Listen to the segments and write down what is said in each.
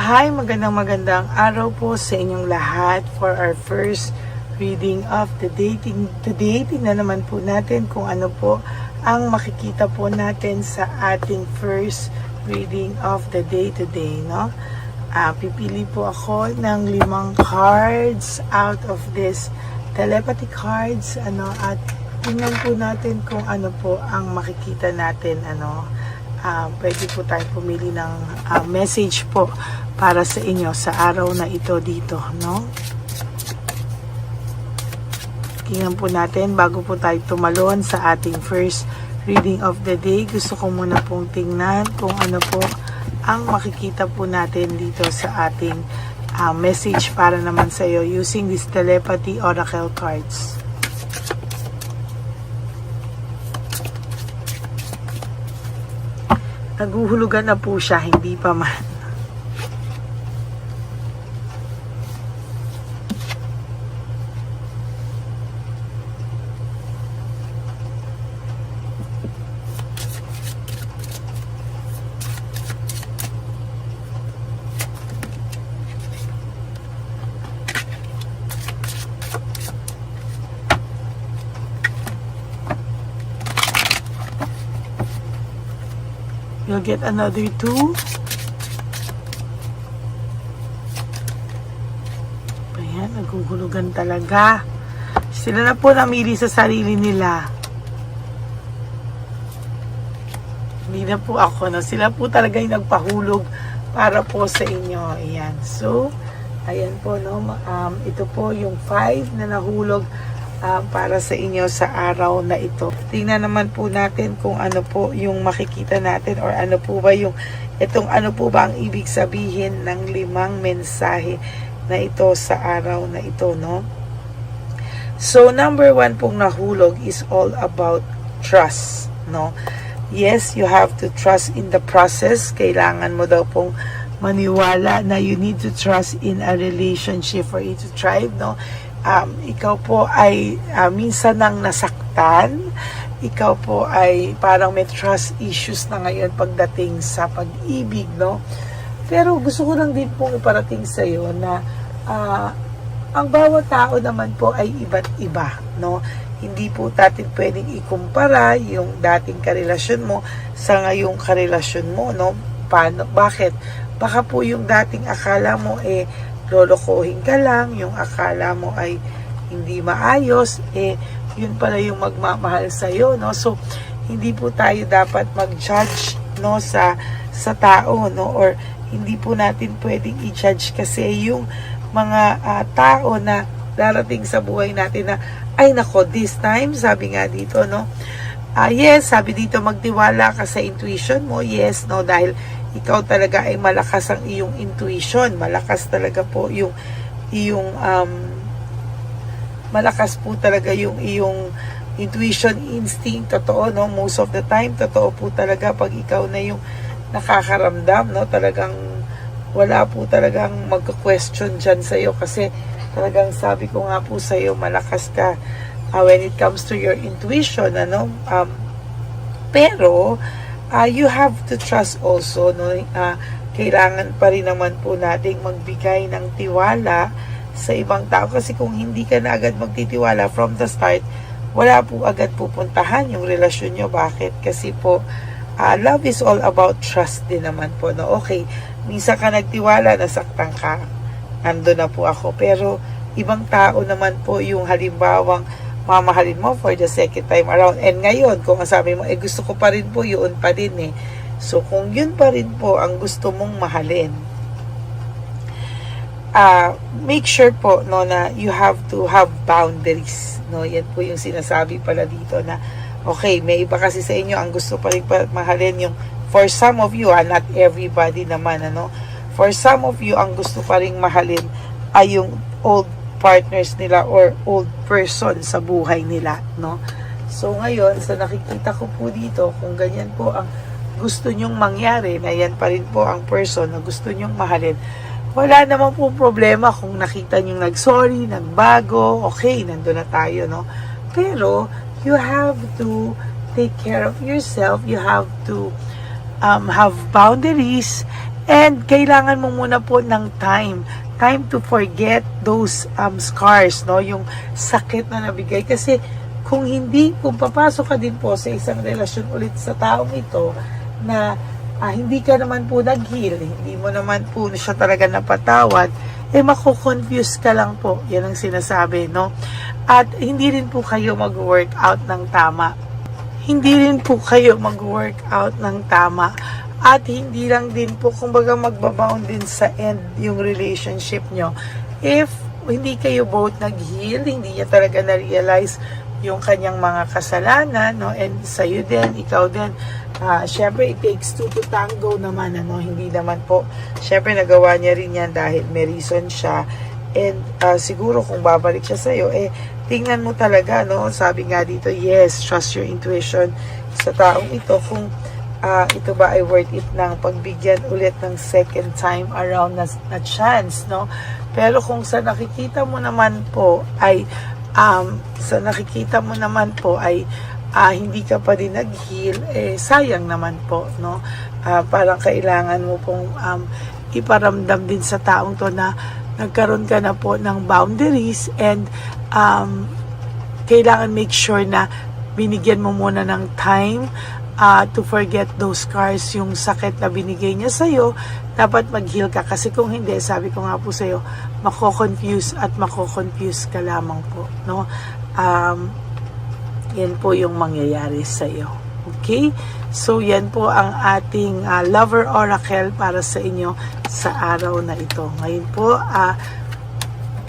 Hi, magandang araw po sa inyong lahat for our first reading of the dating. Today, tingnan naman po natin kung ano po ang makikita po natin sa ating first reading of the day today, no? Pipili po ako ng 5 cards out of this telepathy cards, at tingnan po natin kung ano po ang makikita natin, pwede po tayo pumili ng message po para sa inyo sa araw na ito dito, no? Tingnan po natin bago po tayo tumalon sa ating first reading of the day. Gusto ko muna pong tingnan kung ano po ang makikita po natin dito sa ating message para naman sa iyo using this telepathy oracle cards. Naguhulugan na po siya, hindi pa man. You'll get another 2. Ayan, naguhulugan talaga. Sila na po namili sa sarili nila. Hindi na po ako, no? Sila po talaga yung nagpahulog para po sa inyo. Ayan. So, ayan po, no? Ito po yung 5 na nahulog para sa inyo sa araw na ito. Tingnan naman po natin kung ano po yung makikita natin or ano po ba yung ano po ba ang ibig sabihin ng 5 mensahe na ito sa araw na ito, no? So, number 1 pong nahulog is all about trust, no? Yes, you have to trust in the process. Kailangan mo daw pong maniwala na you need to trust in a relationship for it to thrive, no? Ikaw po ay minsan nang nasaktan, ikaw po ay parang may trust issues na ngayon pagdating sa pag-ibig, no? Pero gusto ko lang din pong iparating sa iyo na ang bawat tao naman po ay iba't iba, no? Hindi po natin pwedeng ikumpara yung dating karelasyon mo sa ngayong karelasyon mo, no? Paano? Bakit? Baka po yung dating akala mo lolokohin ka lang, yung akala mo ay hindi maayos, yun pala yung magmamahal sa'yo, no? So, hindi po tayo dapat mag-judge, no, sa tao, no? Or, hindi po natin pwedeng i-judge kasi yung mga tao na darating sa buhay natin na, ay nako, this time, sabi nga dito, no? Yes, sabi dito, magtiwala ka sa intuition mo, yes, no, dahil ikaw talaga ay malakas ang iyong intuition. Malakas talaga po yung malakas po talaga yung iyong intuition, instinct. Totoo, no? Most of the time, totoo po talaga pag ikaw na yung nakakaramdam, no? Talagang wala po talagang magka-question dyan sa'yo kasi talagang sabi ko nga po sa'yo, malakas ka when it comes to your intuition, ano? Pero you have to trust also, no? Kailangan pa rin naman po nating magbigay ng tiwala sa ibang tao kasi kung hindi ka na agad magtitiwala from the start, wala po agad pupuntahan yung relasyon nyo. Bakit? Kasi po love is all about trust din naman po, no? Okay, minsan ka nagtiwala, nasaktan ka, ando na po ako, pero ibang tao naman po yung halimbawang mamahalin mo for the second time around. And ngayon, kung ang sabi mo, gusto ko pa rin po, yun pa din So, kung yun pa rin po ang gusto mong mahalin, make sure po, no, na you have to have boundaries, no? Yan po yung sinasabi pala dito na, okay, may iba kasi sa inyo, ang gusto pa rin mahalin yung, for some of you, not everybody naman, ano? For some of you, ang gusto pa rin mahalin ay yung old partners nila or old person sa buhay nila, no? So ngayon, sa nakikita ko po dito, kung ganyan po ang gusto nyong mangyari, na yan pa rin po ang person na gusto nyong mahalin, wala naman po problema kung nakita nyong nag-sorry, nagbago, okay, nandun na tayo, no? Pero, you have to take care of yourself, you have to have boundaries, And kailangan mo muna po ng time to forget those scars, no? Yung sakit na nabigay. Kasi kung papasok ka din po sa isang relasyon ulit sa taong ito na hindi ka naman po nag-heal, hindi mo naman po siya talaga napatawad, mako-confuse ka lang po. Yan ang sinasabi, no? At hindi rin po kayo mag-workout ng tama. Hindi rin po kayo mag-workout ng tama. At hindi lang din po, kumbaga magbabound din sa end yung relationship nyo. If hindi kayo both nag-heal, hindi niya talaga na-realize yung kanyang mga kasalanan, no? And sa'yo din, ikaw din. Syempre, it takes two to tango naman, ano? Hindi naman po. Syempre, nagawa niya rin yan dahil may reason siya. And siguro kung babalik siya sa'yo, tingnan mo talaga, no? Sabi nga dito, yes, trust your intuition sa taong ito. Kung ito ba ay worth it ng pagbigyan ulit ng second time around na chance, no? Pero kung sa nakikita mo naman po ay hindi ka pa din nag-heal, sayang naman po, no? Parang kailangan mo pong iparamdam din sa taong to na nagkaroon ka na po ng boundaries, and kailangan make sure na binigyan mo muna ng time to forget those scars, yung sakit na binigay niya sa'yo. Dapat mag-heal ka, kasi kung hindi, sabi ko nga po sa'yo, mako-confuse ka lamang po, no? Yan po yung mangyayari sa'yo. Okay? So, yan po ang ating Lover Oracle para sa inyo sa araw na ito. Ngayon po,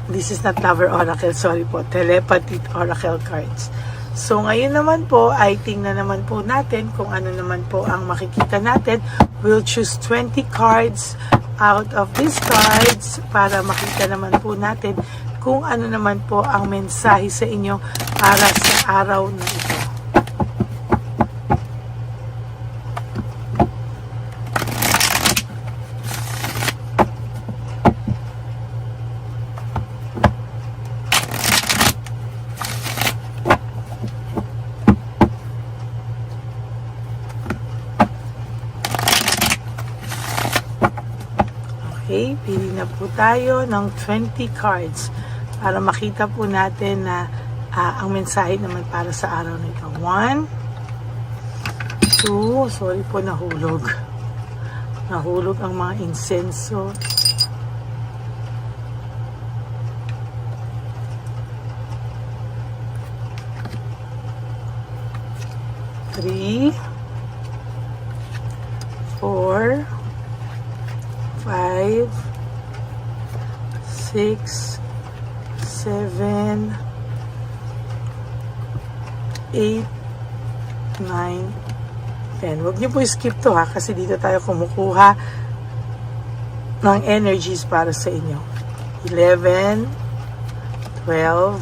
this is not Lover Oracle, sorry po, Telepathy Oracle cards. So, ngayon naman po, ay tingnan naman po natin kung ano naman po ang makikita natin. We'll choose 20 cards out of these cards para makita naman po natin kung ano naman po ang mensahe sa inyo para sa araw na ito. Okay, pili na po tayo ng 20 cards para makita po natin na ang mensahe naman para sa araw nito. 1, 2, sorry po, nahulog ang mga insenso. 3, 4, 5, 6, 7, 8, 9, 10. Huwag niyo po skip to, ha, kasi dito tayo kumukuha ng energies para sa inyo. 11, 12,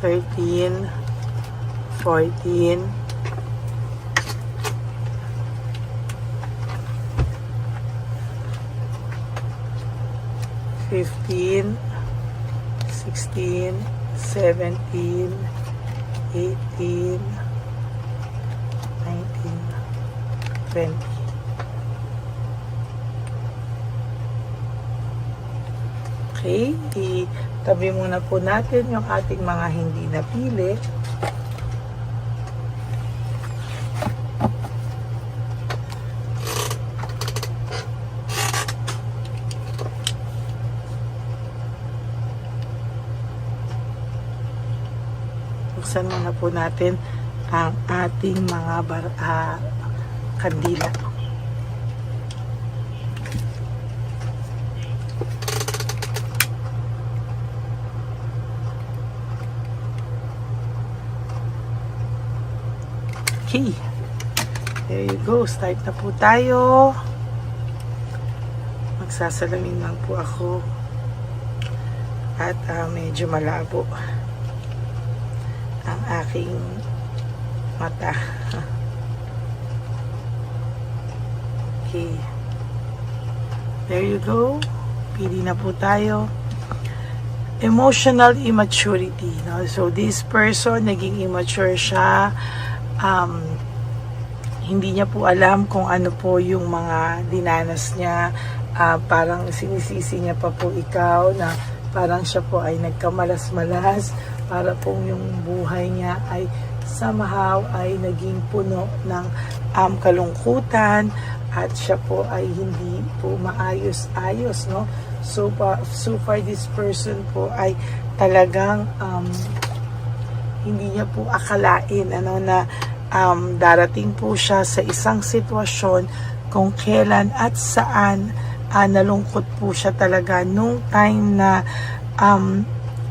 13, 14, 15, 16, 17, 18, 19, 20. Okay, itabi muna po natin yung ating mga hindi napili. Buksan muna po natin ang ating mga kandila. Okay. There you go. Start na po tayo. Magsasalamin lang po ako. At medyo malabo ang aking mata. Okay. There you go. Pili na po tayo. Emotional immaturity. No? So, this person, naging immature siya. hindi niya po alam kung ano po yung mga dinanas niya. Parang sinisisi niya pa po ikaw na parang siya po ay nagkamalas-malas, para po yung buhay niya ay somehow ay naging puno ng kalungkutan, at siya po ay hindi po maayos-ayos, no? So far this person po ay talagang hindi niya po akalain na darating po siya sa isang sitwasyon kung kailan at saan. Nalungkot po siya talaga nung time na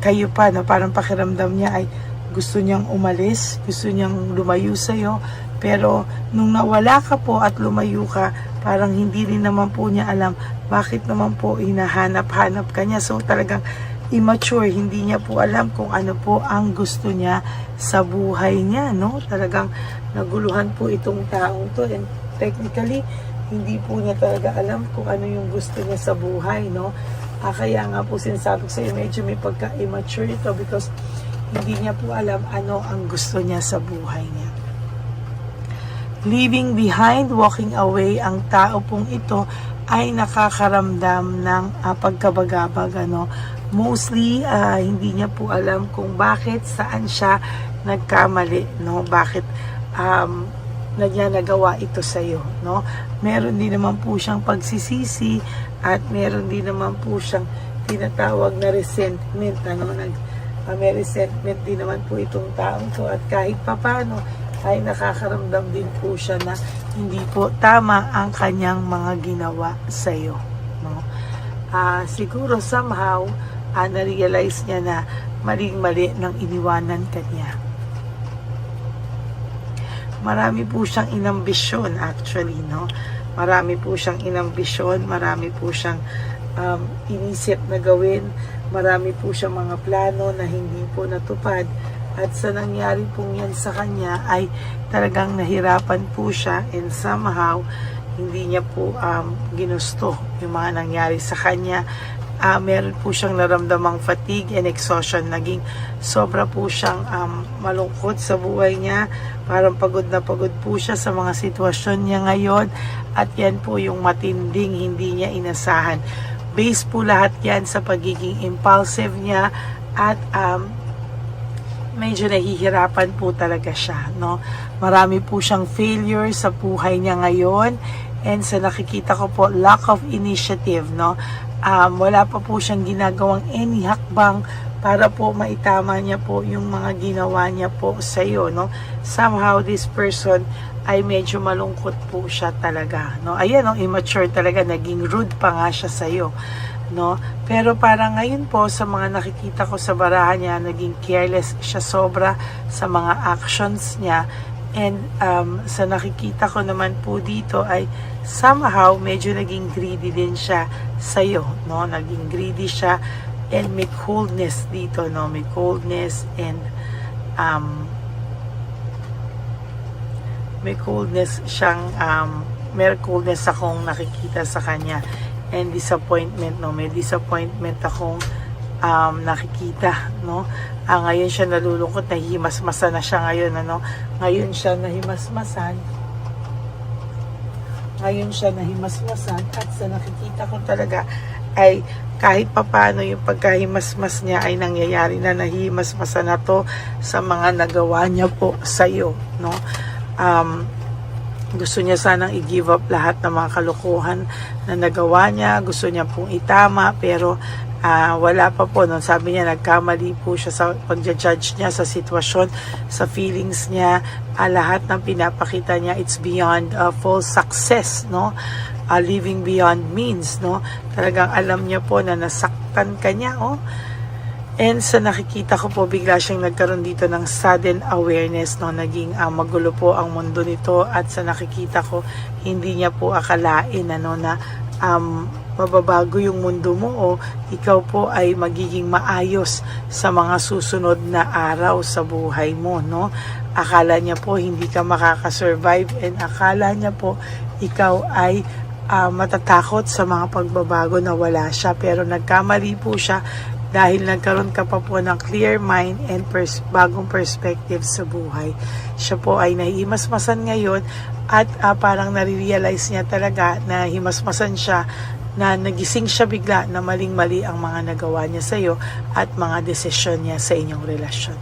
kayo pa, no, parang pakiramdam niya ay gusto niyang umalis, gusto niyang lumayo sa'yo, pero nung nawala ka po at lumayo ka, parang hindi rin naman po niya alam bakit naman po hinahanap-hanap ka niya. So talagang immature, hindi niya po alam kung ano po ang gusto niya sa buhay niya, no? Talagang naguluhan po itong taong to, and technically hindi po niya talaga alam kung ano yung gusto niya sa buhay, no? Kaya nga po sinasabi ko sa'yo, medyo may pagka-immature ito because hindi niya po alam ano ang gusto niya sa buhay niya. Leaving behind, walking away, ang tao pong ito ay nakakaramdam ng pagkabagabag, ano? Mostly, hindi niya po alam kung bakit, saan siya nagkamali, no? Bakit na niya nagawa ito sa iyo, no? Meron din naman po siyang pagsisisi, at meron din naman po siyang tinatawag na resentment, ano? May resentment din naman po itong taong to, at kahit papano ay nakakaramdam din po siya na hindi po tama ang kanyang mga ginawa sa iyo, no? Siguro somehow na-realize niya na maling-mali nang iniwanan kanya. Marami po siyang inambisyon actually, no? Marami po siyang inambisyon, marami po siyang inisip na gawin, marami po siyang mga plano na hindi po natupad, at sa nangyari pong yan sa kanya ay talagang nahirapan po siya, and somehow hindi niya po ginusto yung mga nangyari sa kanya. Meron po siyang naramdamang fatigue and exhaustion. Naging sobra po siyang malungkot sa buhay niya. Parang pagod na pagod po siya sa mga sitwasyon niya ngayon. At yan po yung matinding hindi niya inasahan. Base po lahat yan sa pagiging impulsive niya, at medyo nahihirapan po talaga siya, no? Marami po siyang failure sa buhay niya ngayon, and sa nakikita ko po, lack of initiative, no? Wala pa po siyang ginagawang any hakbang para po maitama niya po yung mga ginawa niya po sa iyo, no? Somehow this person ay medyo malungkot po siya talaga, no? Ayan, no, immature talaga, naging rude pa nga siya sa iyo, no? Pero para ngayon po sa mga nakikita ko sa barahan niya, naging careless siya sobra sa mga actions niya, and sa nakikita ko naman po dito ay somehow medyo naging greedy din siya sa iyo, no? Naging greedy siya, and may coldness dito, no? May coldness, and may coldness siyang may coldness akong nakikita sa kanya, and disappointment, no? May disappointment akong nakikita, no? Ngayon siya nalulungkot, nahihimasmasan na siya ngayon, ano? Ngayon siya nahimasmasan, at sa nakikita ko talaga ay kahit papano yung pagkahimasmas niya ay nangyayari na, nahihimasmasan na to sa mga nagawa niya po sa iyo, no? Gusto niya sanang i-give up lahat ng mga kalokohan na nagawa niya, gusto niya pong itama, pero wala pa po, no? Sabi niya nagkamali po siya sa pagja-judge niya sa sitwasyon, sa feelings niya. Lahat ng pinapakita niya, it's beyond full success, no? Living beyond means, no? Talagang alam niya po na nasaktan ka niya, oh. And sa nakikita ko po, bigla siyang nagkaroon dito ng sudden awareness, no? Naging magulo po ang mundo nito, at sa nakikita ko, hindi niya po akalain, ano, na mababago yung mundo mo, o ikaw po ay magiging maayos sa mga susunod na araw sa buhay mo, no? Akala niya po hindi ka makakasurvive, and akala niya po ikaw ay matatakot sa mga pagbabago na wala siya, pero nagkamali po siya dahil nagkaroon ka pa po ng clear mind and bagong perspective sa buhay. Siya po ay nahihimasmasan ngayon at parang nare-realize niya talaga na himasmasan siya, na nagising siya bigla na maling-mali ang mga nagawa niya sa iyo at mga desisyon niya sa inyong relasyon.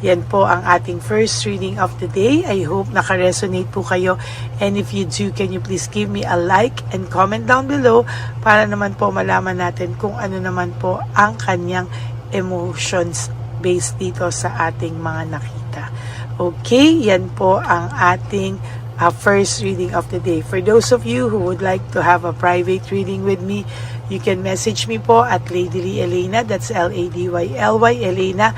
Yan po ang ating first reading of the day. I hope naka-resonate po kayo. And if you do, can you please give me a like and comment down below para naman po malaman natin kung ano naman po ang kanyang emotions based dito sa ating mga nakita. Okay, yan po ang ating first reading of the day. For those of you who would like to have a private reading with me, you can message me po at Ladyly Elena. That's Ladyly Elena.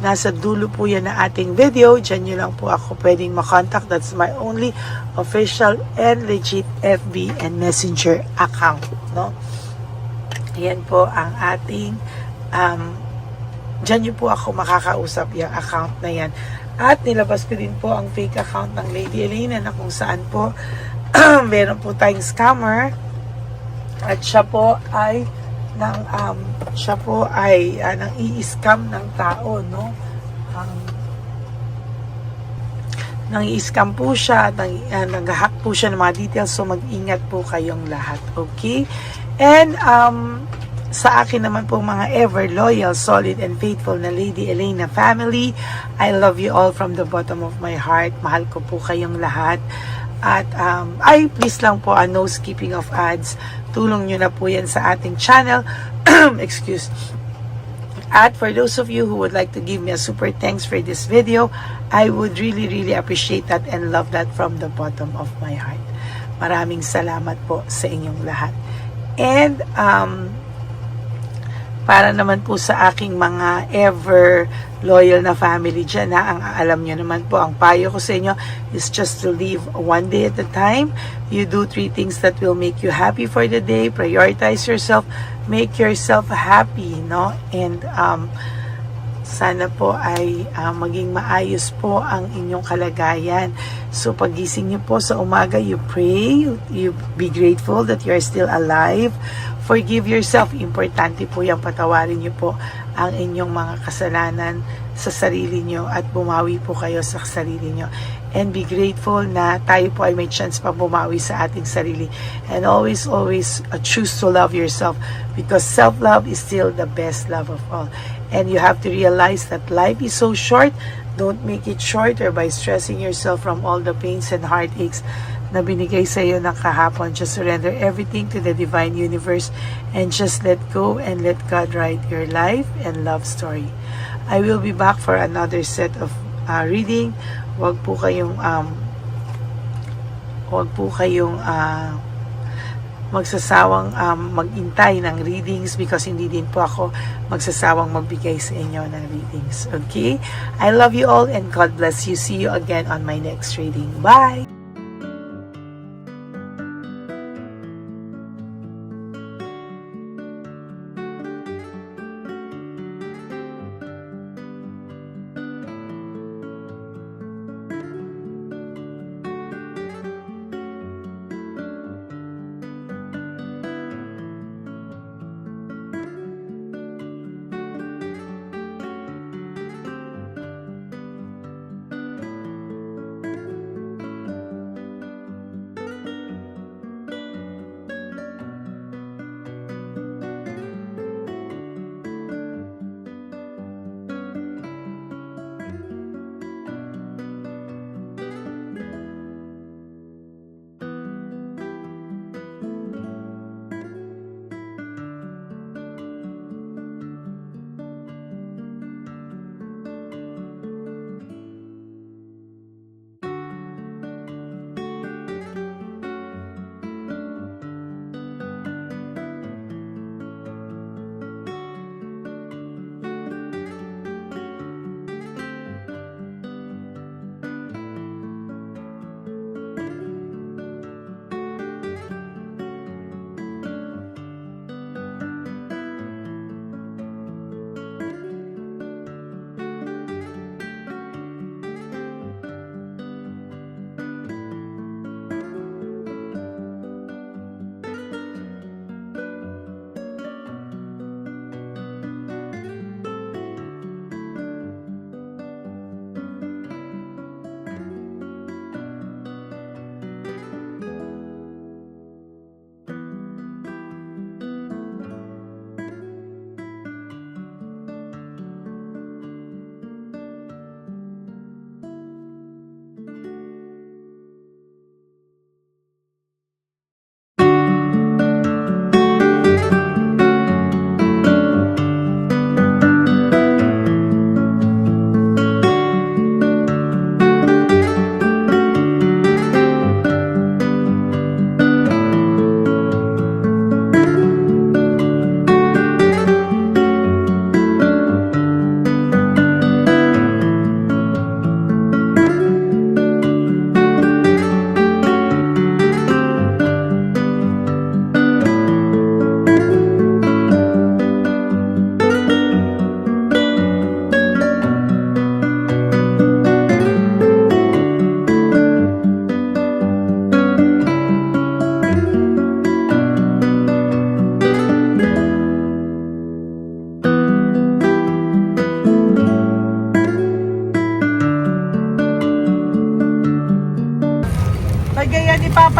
Nasa dulo po yan na ating video. Diyan nyo lang po ako pwedeng makontak. That's my only official and legit FB and Messenger account. No? Yan po ang ating diyan nyo po ako makakausap yung account na yan. At nilabas ko din po ang fake account ng Lady Elena na kung saan po meron po tayong scammer at siya po ay nang i-scam ng tao, no? Nang i-scam po siya, nag-hack po siya ng mga details, so mag-ingat po kayong lahat, okay? And sa akin naman po mga ever loyal, solid, and faithful na Lady Elena family, I love you all from the bottom of my heart. Mahal ko po kayong lahat. At please lang po, no skipping of ads. Tulong nyo na po yan sa ating channel. Excuse. At for those of you who would like to give me a super thanks for this video, I would really, really appreciate that and love that from the bottom of my heart. Maraming salamat po sa inyong lahat. And para naman po sa aking mga ever loyal na family dyan, ang alam nyo naman po, ang payo ko sa inyo is just to live one day at a time. You do 3 things that will make you happy for the day. Prioritize yourself. Make yourself happy, no? And sana po ay maging maayos po ang inyong kalagayan. So pagising niyo po sa umaga, you pray, you be grateful that you are still alive. Forgive yourself. Importante po yung patawarin niyo po ang inyong mga kasalanan sa sarili niyo at bumawi po kayo sa sarili niyo. And be grateful na tayo po ay may chance pa bumawi sa ating sarili. And always choose to love yourself, because self-love is still the best love of all. And you have to realize that life is so short. Don't make it shorter by stressing yourself from all the pains and heartaches na binigay sa iyo ng kahapon. Just surrender everything to the divine universe and just let go and let God write your life and love story. I will be back for another set of reading. Huwag po kayong magsasawang mag-intay ng readings, because hindi din po ako magsasawang magbigay sa inyo ng readings. Okay? I love you all and God bless you. See you again on my next reading. Bye!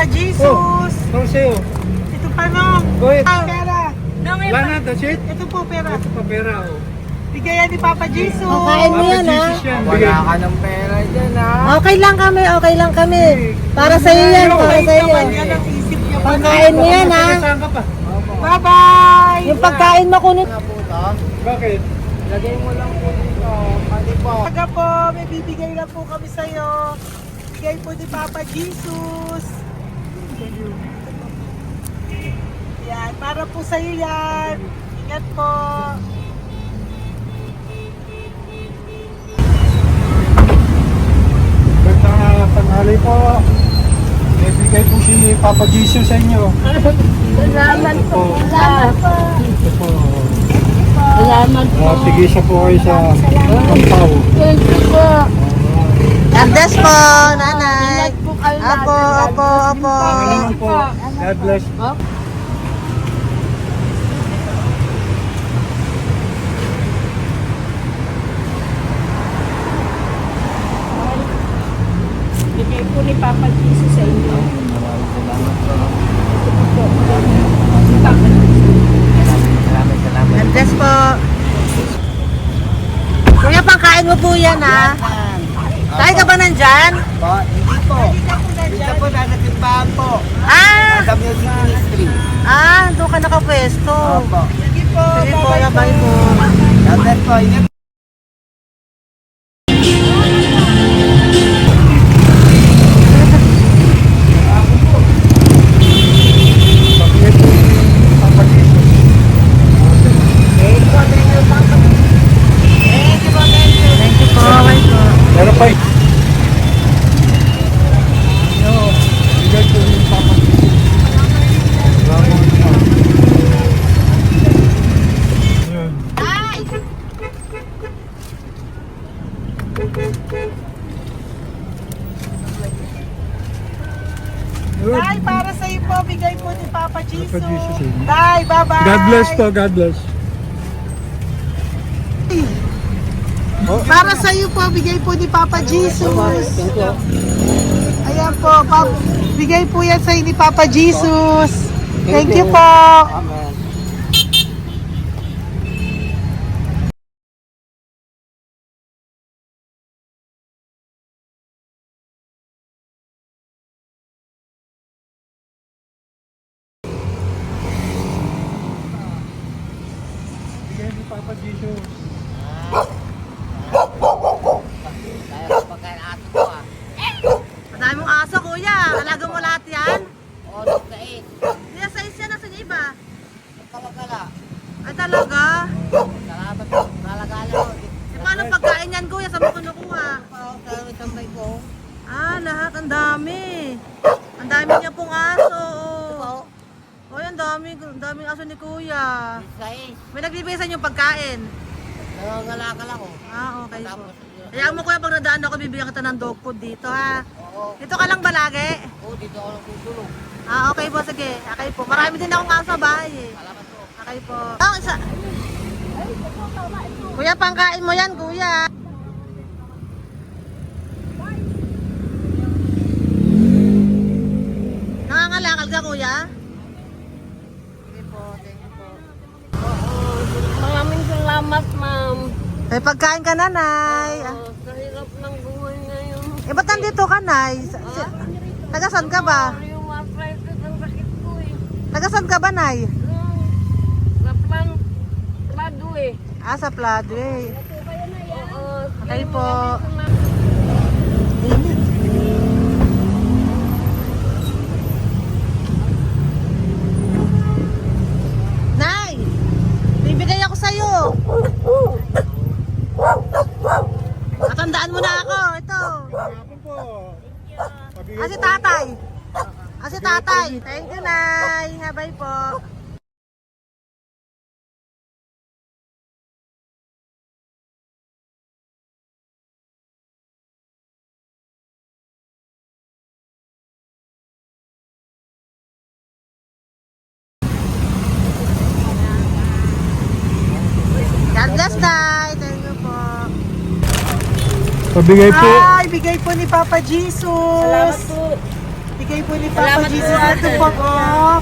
Jesus. Ano sa'yo? Ito pa nung. Go ahead. Pera. Wala na, that's it? Ito po pera. Ito pa pera, oh. Bigayan ni Papa Jesus. Kain mo yan, ha? Jesus yan. Bigay. Wala ka ng pera dyan, ha? Okay lang kami, okay lang kami. Para sa iyo yan, para sa iyo. Naman yan ang isip niya. Pagkain mo yan, ha? Saan ka pa? Bye-bye. Yung pagkain makunit. Wala po to. Bakit? Lagay mo lang po dito. Pati po. Taga po, may bibigay lang po kami sa'yo. Bigay po ni Papa Jesus. Yan, para po sa'yo yan. Ingat po. Ganda tanghali po. May bigay po si Papa Jesus sa inyo. Salamat po. Salamat po. Ito po. Salamat po. Tigisa po kayo sa Pampaw. Thank you po. God bless po, nanay. Apo, apo, apo. Salamat po. God bless. Bigay po ni Papa Jesus sa inyo. God bless po. Kuya, pangkain mo po yan, ha? Tayo ka ba nandyan? Po, hindi po. Dito po, nagatimbahan po. Ah! Sa music ministry. Doon ka nakapwesto. Opo. Sige po, Sige po, bye po. God bless po. Ingat. Bigay po si Papa Jesus. Thank you po, bye po. Meron pa eh. Yo, bigay po ni Papa Jesus. Salamat po. Yan. Good. Tay, para sa'yo po, bigay po ni Papa Jesus. Papa Jesus, eh. Tay, bye-bye. God bless po, God bless. Para sa iyo po, bigay po ni Papa Jesus. Ayan po, bigay po yan sa ni Papa Jesus. Thank you po. Amen. Bigay ni Papa Jesus. Kaya pagkain ato ko, ah. Madami mong aso, kuya. Alaga mo lahat yan? O, nagkait. Kuya, size yan. Nasa iba? Nagkakala. Ay, talaga? Salamat po. Nalagala ko. E, paano pagkain yan, kuya? Saan mo kinukuha? Sa tambay ko. Lahat. Ang dami. Ang dami niya pong aso. Oy, ang daming aso ni kuya. Sais. May nagbibigay sa inyo pagkain. Nangangalakal ako. Okay po. Tapos, Kaya mo kuya, pag nadaan ako, bibigyan kita ng dog food dito, ha? oo. Dito ka lang ba lagi? Oo, dito ako nagtutulog. Okay po, sige. Okay po. Marami din akong aso sa bahay, eh. Salamat po. Okay po. Isa. Kuya, pangkain mo yan, kuya. Nangangalakal ka, kuya? Sige po, thank you po. Maraming salamat, ma'am. May pagkain ka, nanay. Sa hirap ng buhay ngayon. Ba't nandito ka, nay? Tagasan ka ba? Yung arthritis ang sakit ko eh. Tagasan ka ba, nay? Sa plado eh. Sa Pladway. Oo. Okay po. Nay! Bibigay ako sa'yo. Matandaan mo na ako. Ito. Hapon po. Si tatay. Si tatay. Thank you, Nay. Habay po. God bless, Tay. Thank you po. Pabigay po. Ay, bigay po ni Papa Jesus. Salamat po. Bigay po ni Papa Salamat po, Jesus. ate. Ito po, oh.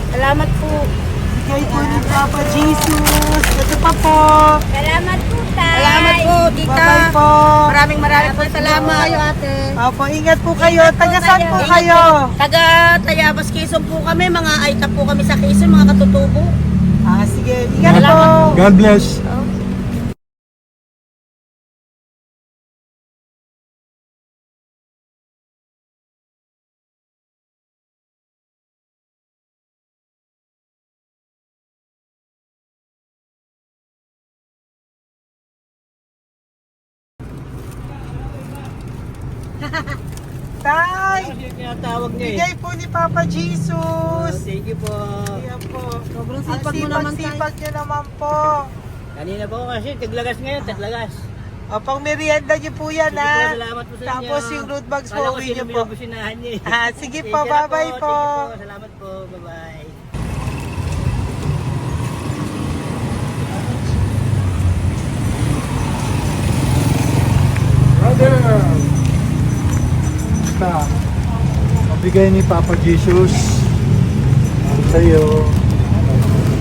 Salamat po. Bigay po ni Papa Jesus. Ito pa po. Salamat po, tay. Salamat po, tita. Bye-bye po. Maraming po salamat. Kayo, ate. Opo, ingat po kayo. Taga saan po Ingat kayo? Taga Tayabas, Quezon po kami. Mga aita po kami sa Quezon, mga katutubo. Sige. Ingat po. Salamat God bless. Tay, Tinatawag niya bigay po ni Papa Jesus. Thank you po. Ayan po. Sobrang Ang sipag mo naman, tay. sipag nyo naman po. Kanina po kasi, taglagas ngayon, taglagas. O, pang merienda nyo po yan, Sige po, ha? salamat po sa inyo. Tapos yung root bags po, Kala ko uwi sino nyo po. binubusinahan niya eh. Sige Sige po, na bye-bye po. Sige po, salamat po. Bye-bye. Brother! Basta, mabigay ni Papa Jesus ang sa'yo.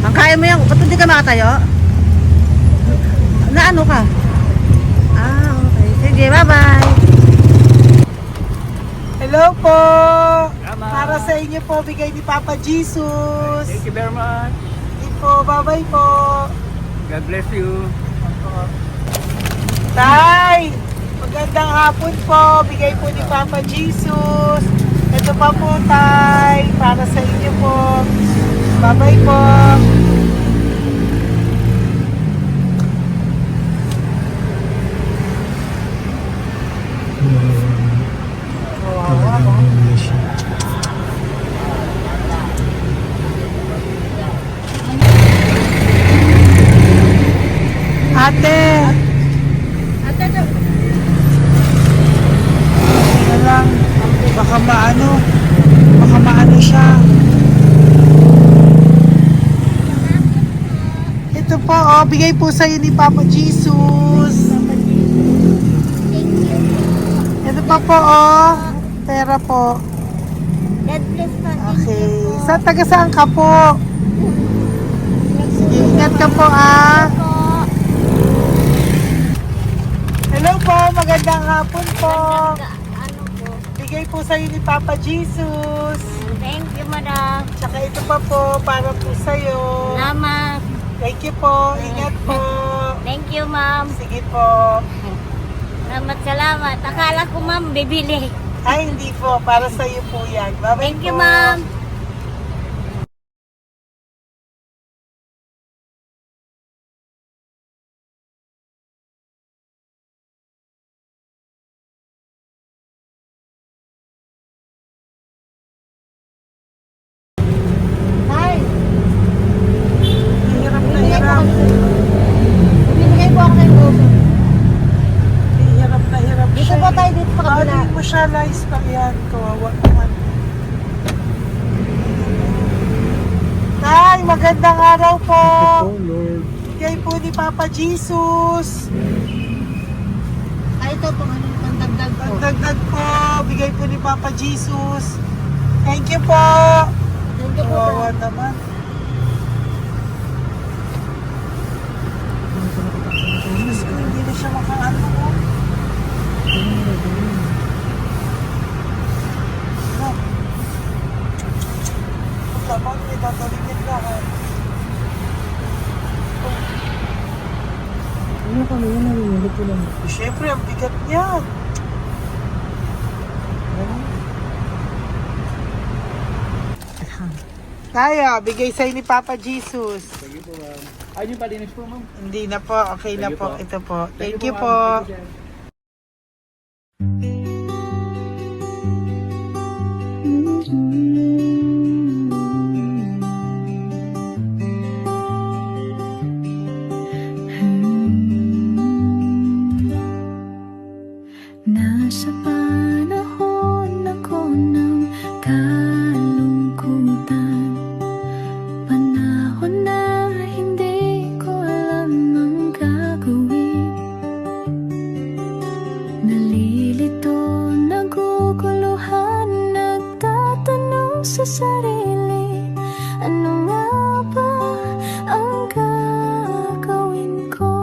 Ang kaya mo yan, ba't hindi ka makatayo? Na ano ka? Okay. Sige, bye-bye. Hello po. Tama. Para sa inyo po, bigay ni Papa Jesus. Thank you very much. Sige po, bye-bye po. God bless you. Tay, magandang hapon po. Bigay po ni Papa Jesus. Ito pa po, Tay. Para sa inyo po. Bye-bye po. Ate. Ano lang, baka maano siya. Ito po, bigay po sa'yo ni Papa Jesus. Ito pa po, pera po. God bless po. Okay, taga saan ka po? Sige, ingat ka po, Hello po, magandang hapon po. Ano po? Bigay po sa'yo ni Papa Jesus. Thank you, madam. Tsaka ito pa po, para po sa'yo. Salamat. Thank you po, ingat po. Thank you, ma'am. Sige po. Salamat. Akala ko, ma'am, bibili. Ay, hindi po, para sa'yo po yan. Bye-bye Thank you, po. ma'am. Hirap na hirap. Bibigay po ako ng uso. Hirap na hirap Dito siya. ba tayo dito sa kabila? Hindi mo siya lies pa yan. Kawawa naman. Tay, magandang araw po. Oh Lord. Bigay po ni Papa Jesus. Ay, ito po, ano, pantagdag po. Pagdagdag po, bigay po ni Papa Jesus. Thank you po. Thank you po. Kawawa naman. Diyos ko, hindi na siya makaano po. Ano? Tama, may tatalingin lahat. Ano kami yun? Nalilito ko lang. Siyempre, ang bigat niyan. Kaya, bigay sa'yo ni Papa Jesus. Sige po, ma'am. Ayun yung palinis po, ma'am. Hindi na po, okay na Sige po. po. Ito po. Thank you ma'am. po. Thank you, sir. Nasa panahon ako ng kalungkutan, panahon na hindi ko alam ang gagawin. Ano nga ba ang gagawin ko?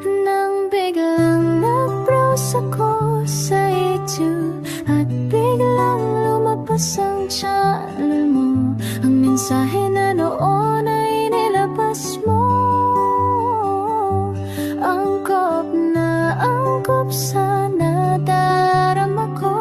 Nang biglang nag-browse ako sa YouTube at biglang lumabas ang channel mo. Ang mensahe na noon ay nilabas mo. Angkop sa nadarama ko.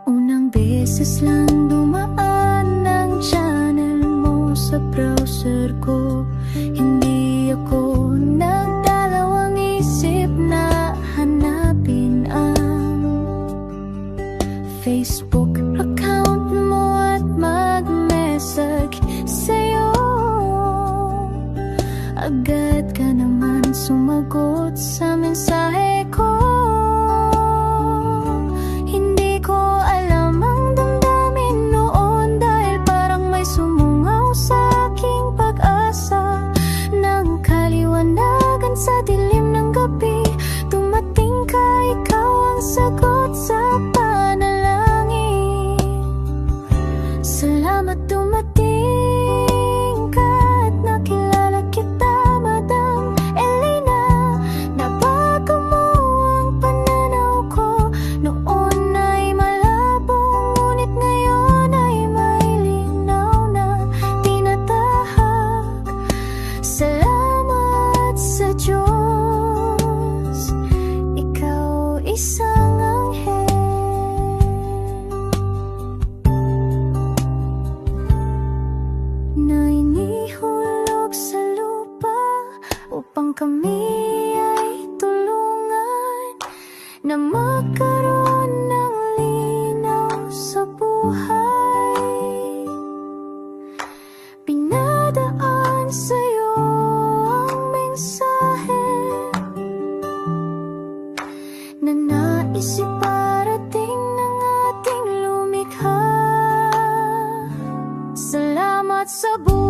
Unang beses lang dumaan ang channel mo sa browser ko. Hindi ako nagdalawang isip na hanapin ang Facebook account mo at mag-message sa'yo. Agad ka naman sumagot sa mensahe ko. Hindi ko alam ang damdamin noon dahil parang may sumungaw sa aking pag-asa. Nang kaliwanagan sa dilim ng gabi, dumating ka, ikaw ang sagot sa panalangin. Salamat dumating ka at nakilala kita, Madam Elena. Nabago mo ang pananaw ko. Noon ay malabo, ngunit ngayon ay may linaw na tinatahak. Salamat sa Diyos, ikaw isang anghel. Na inihulog sa lupa upang kami ay tulungan na magkaroon ng linaw sa buhay. Pinadaan sa'yo ang mensahe na nais iparating ng ating lumikha. Salamat sa buhay.